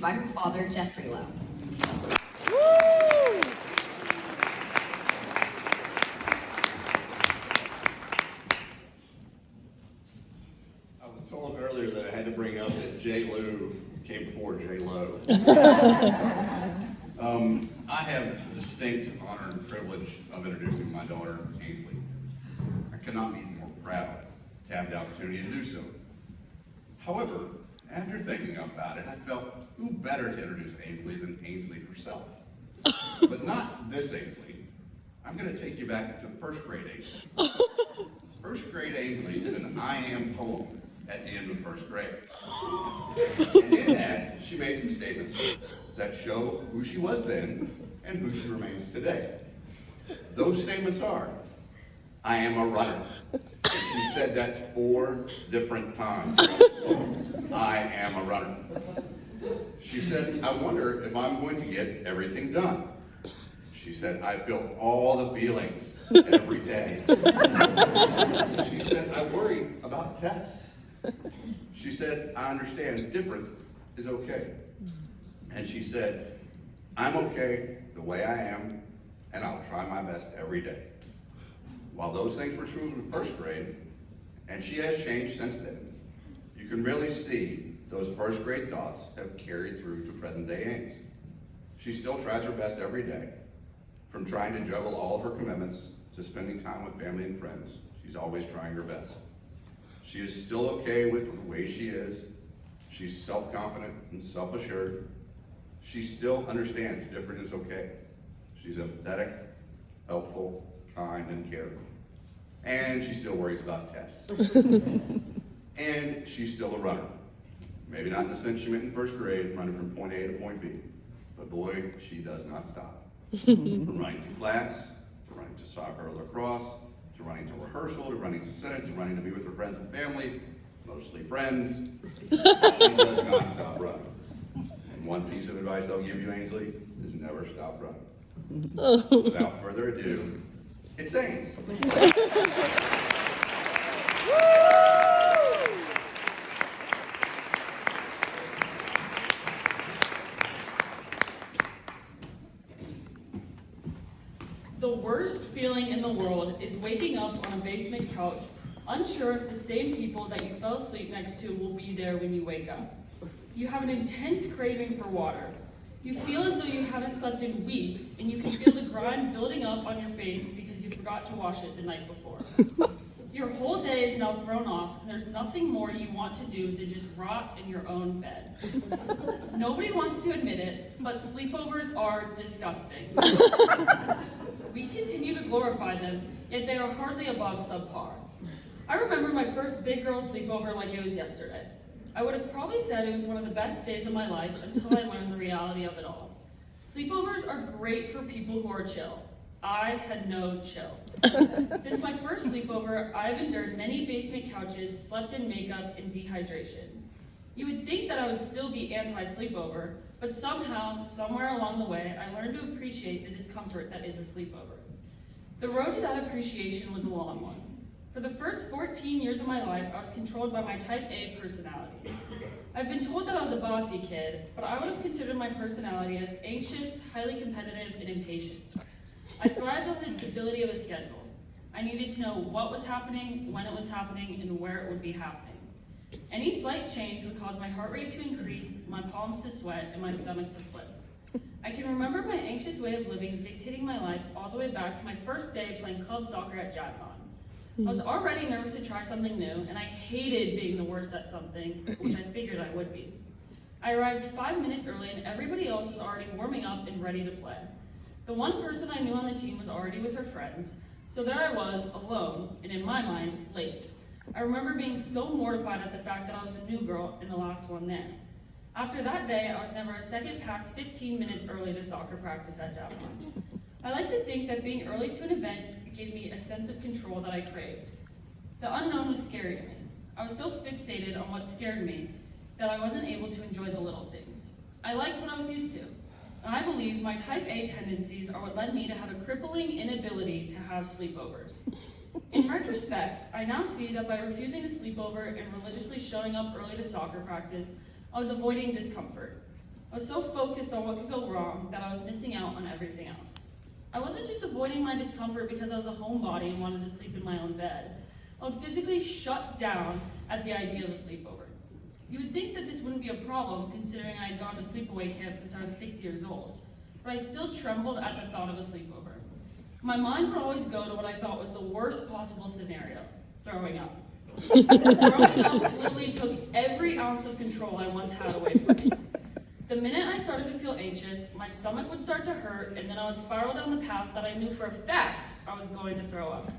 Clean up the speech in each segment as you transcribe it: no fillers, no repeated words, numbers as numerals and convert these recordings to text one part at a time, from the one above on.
by her father, Jeffrey Lowe. I was told earlier that I had to bring up that J. Lou came before J. Lowe. I have the distinct honor and privilege of introducing my daughter, Ainsley. I cannot be more proud to have the opportunity to do so. However, after thinking about it, I felt who better to introduce Ainsley than Ainsley herself. But not this Ainsley. I'm going to take you back to first grade Ainsley. First grade Ainsley did an I am poem at the end of first grade. And in that, she made some statements that show who she was then and who she remains today. Those statements are, I am a runner. And she said that 4 different times. I am a runner. She said, I wonder if I'm going to get everything done. She said, I feel all the feelings every day. She said, I worry about tests. She said, I understand different is okay. And she said, I'm okay the way I am, and I'll try my best every day. While those things were true in first grade, and she has changed since then, you can really see those first grade thoughts have carried through to present day Ames. She still tries her best every day. From trying to juggle all of her commitments to spending time with family and friends, she's always trying her best. She is still okay with the way she is. She's self-confident and self-assured. She still understands different is okay. She's empathetic, helpful, kind, and caring. And she still worries about tests. And she's still a runner. Maybe not in the sense she meant in first grade, running from point A to point B. But boy, she does not stop. From running to class, to running to soccer or lacrosse, to running to rehearsal, to running to Senate, to running to be with her friends and family, mostly friends. She does not stop running. And one piece of advice I'll give you, Ainsley, is never stop running. Without further ado, it's Ames. The worst feeling in the world is waking up on a basement couch, unsure if the same people that you fell asleep next to will be there when you wake up. You have an intense craving for water. You feel as though you haven't slept in weeks, and you can feel the grime building up on your face because you forgot to wash it the night before. Your whole day is now thrown off, and there's nothing more you want to do than just rot in your own bed. Nobody wants to admit it, but sleepovers are disgusting. We continue to glorify them, yet they are hardly above subpar. I remember my first big girl sleepover like it was yesterday. I would have probably said it was one of the best days of my life until I learned the reality of it all. Sleepovers are great for people who are chill. I had no chill. Since my first sleepover, I've endured many basement couches, slept in makeup, and dehydration. You would think that I would still be anti-sleepover, but somehow, somewhere along the way, I learned to appreciate the discomfort that is a sleepover. The road to that appreciation was a long one. For the first 14 years of my life, I was controlled by my type A personality. I've been told that I was a bossy kid, but I would have considered my personality as anxious, highly competitive, and impatient. I thrived on the stability of a schedule. I needed to know what was happening, when it was happening, and where it would be happening. Any slight change would cause my heart rate to increase, my palms to sweat, and my stomach to flip. I can remember my anxious way of living dictating my life all the way back to my first day playing club soccer at Jadcon. I was already nervous to try something new, and I hated being the worst at something, which I figured I would be. I arrived 5 minutes early, and everybody else was already warming up and ready to play. The one person I knew on the team was already with her friends, so there I was, alone, and in my mind, late. I remember being so mortified at the fact that I was the new girl and the last one there. After that day, I was never a second past 15 minutes early to soccer practice at Jadcon. I like to think that being early to an event gave me a sense of control that I craved. The unknown was scary to me. I was so fixated on what scared me that I wasn't able to enjoy the little things. I liked what I was used to. And I believe my type A tendencies are what led me to have a crippling inability to have sleepovers. In retrospect, I now see that by refusing to sleep over and religiously showing up early to soccer practice, I was avoiding discomfort. I was so focused on what could go wrong that I was missing out on everything else. I wasn't just avoiding my discomfort because I was a homebody and wanted to sleep in my own bed. I would physically shut down at the idea of a sleepover. You would think that this wouldn't be a problem considering I had gone to sleepaway camp since I was 6 years old, but I still trembled at the thought of a sleepover. My mind would always go to what I thought was the worst possible scenario, throwing up. Throwing up literally took every ounce of control I once had away from me. The minute I started to feel anxious, my stomach would start to hurt, and then I would spiral down the path that I knew for a fact I was going to throw up.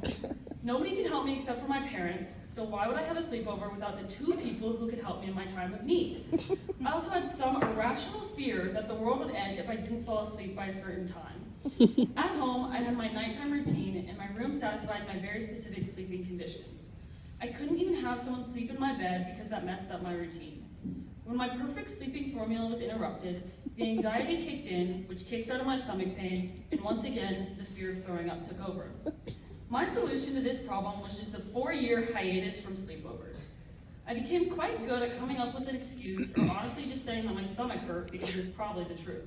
Nobody could help me except for my parents, so why would I have a sleepover without the two people who could help me in my time of need? I also had some irrational fear that the world would end if I didn't fall asleep by a certain time. At home, I had my nighttime routine, and my room satisfied my very specific sleeping conditions. I couldn't even have someone sleep in my bed because that messed up my routine. When my perfect sleeping formula was interrupted, the anxiety kicked in, which kicks out of my stomach pain, and once again, the fear of throwing up took over. My solution to this problem was just a 4-year hiatus from sleepovers. I became quite good at coming up with an excuse, or honestly just saying that my stomach hurt because it was probably the truth.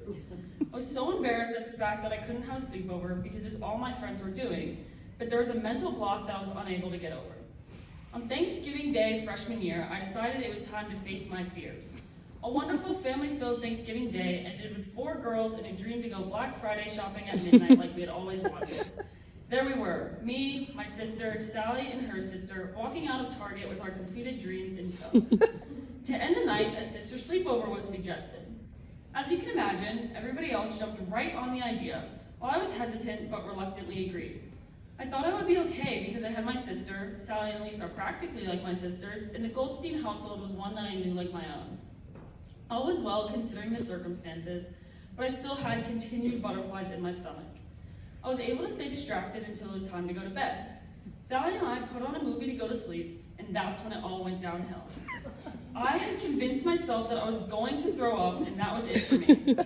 I was so embarrassed at the fact that I couldn't have a sleepover because it was all my friends were doing, but there was a mental block that I was unable to get over. On Thanksgiving Day freshman year, I decided it was time to face my fears. A wonderful family-filled Thanksgiving Day ended with 4 girls and a dream to go Black Friday shopping at midnight like we had always wanted. There we were, me, my sister, Sally, and her sister, walking out of Target with our completed dreams in tow. To end the night, a sister sleepover was suggested. As you can imagine, everybody else jumped right on the idea, while I was hesitant but reluctantly agreed. I thought I would be okay because I had my sister, Sally and Elise are practically like my sisters, and the Goldstein household was one that I knew like my own. All was well considering the circumstances, but I still had continued butterflies in my stomach. I was able to stay distracted until it was time to go to bed. Sally and I put on a movie to go to sleep, and that's when it all went downhill. I had convinced myself that I was going to throw up, and that was it for me.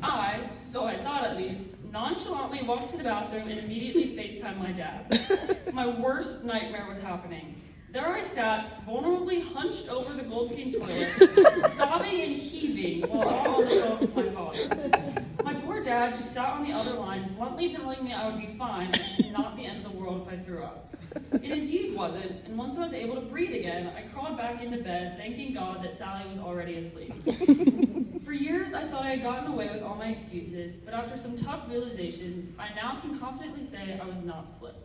I, so I thought at least, nonchalantly walked to the bathroom and immediately FaceTimed my dad. My worst nightmare was happening. There I sat, vulnerably hunched over the Goldstein toilet, sobbing and heaving while all on the phone with my father. My poor dad just sat on the other line, bluntly telling me I would be fine and it's not the end of the world if I threw up. It indeed wasn't, and once I was able to breathe again, I crawled back into bed, thanking God that Sally was already asleep. For years, I thought I had gotten away with all my excuses, but after some tough realizations, I now can confidently say I was not slick.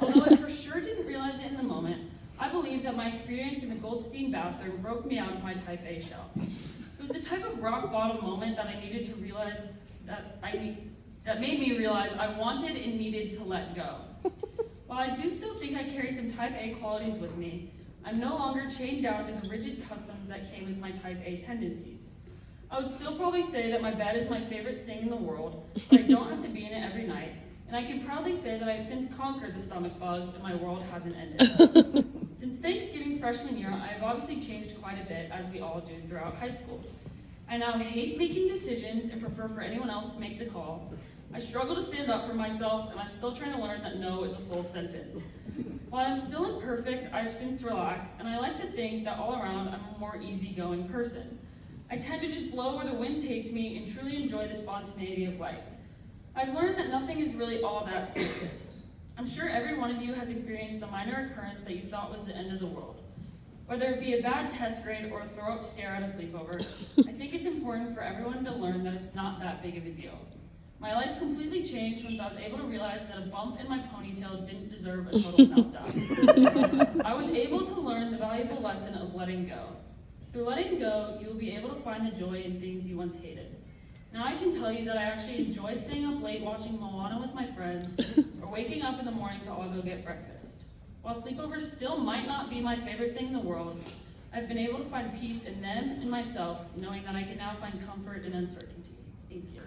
Although I for sure didn't realize it in the moment, I believe that my experience in the Goldstein bathroom broke me out of my type A shell. It was the type of rock bottom moment that I needed to realize that made me realize I wanted and needed to let go. While I do still think I carry some type A qualities with me, I'm no longer chained down to the rigid customs that came with my type A tendencies. I would still probably say that my bed is my favorite thing in the world, but I don't have to be in it every night, and I can proudly say that I've since conquered the stomach bug and my world hasn't ended. Since Thanksgiving freshman year, I have obviously changed quite a bit, as we all do throughout high school. I now hate making decisions and prefer for anyone else to make the call. I struggle to stand up for myself, and I'm still trying to learn that no is a full sentence. While I'm still imperfect, I've since relaxed, and I like to think that all around I'm a more easygoing person. I tend to just blow where the wind takes me and truly enjoy the spontaneity of life. I've learned that nothing is really all that serious. I'm sure every one of you has experienced a minor occurrence that you thought was the end of the world. Whether it be a bad test grade or a throw-up scare at a sleepover, I think it's important for everyone to learn that it's not that big of a deal. My life completely changed once I was able to realize that a bump in my ponytail didn't deserve a total meltdown. I was able to learn the valuable lesson of letting go. Through letting go, you will be able to find the joy in things you once hated. Now I can tell you that I actually enjoy staying up late watching Moana with my friends, or waking up in the morning to all go get breakfast. While sleepovers still might not be my favorite thing in the world, I've been able to find peace in them and myself, knowing that I can now find comfort in uncertainty. Thank you.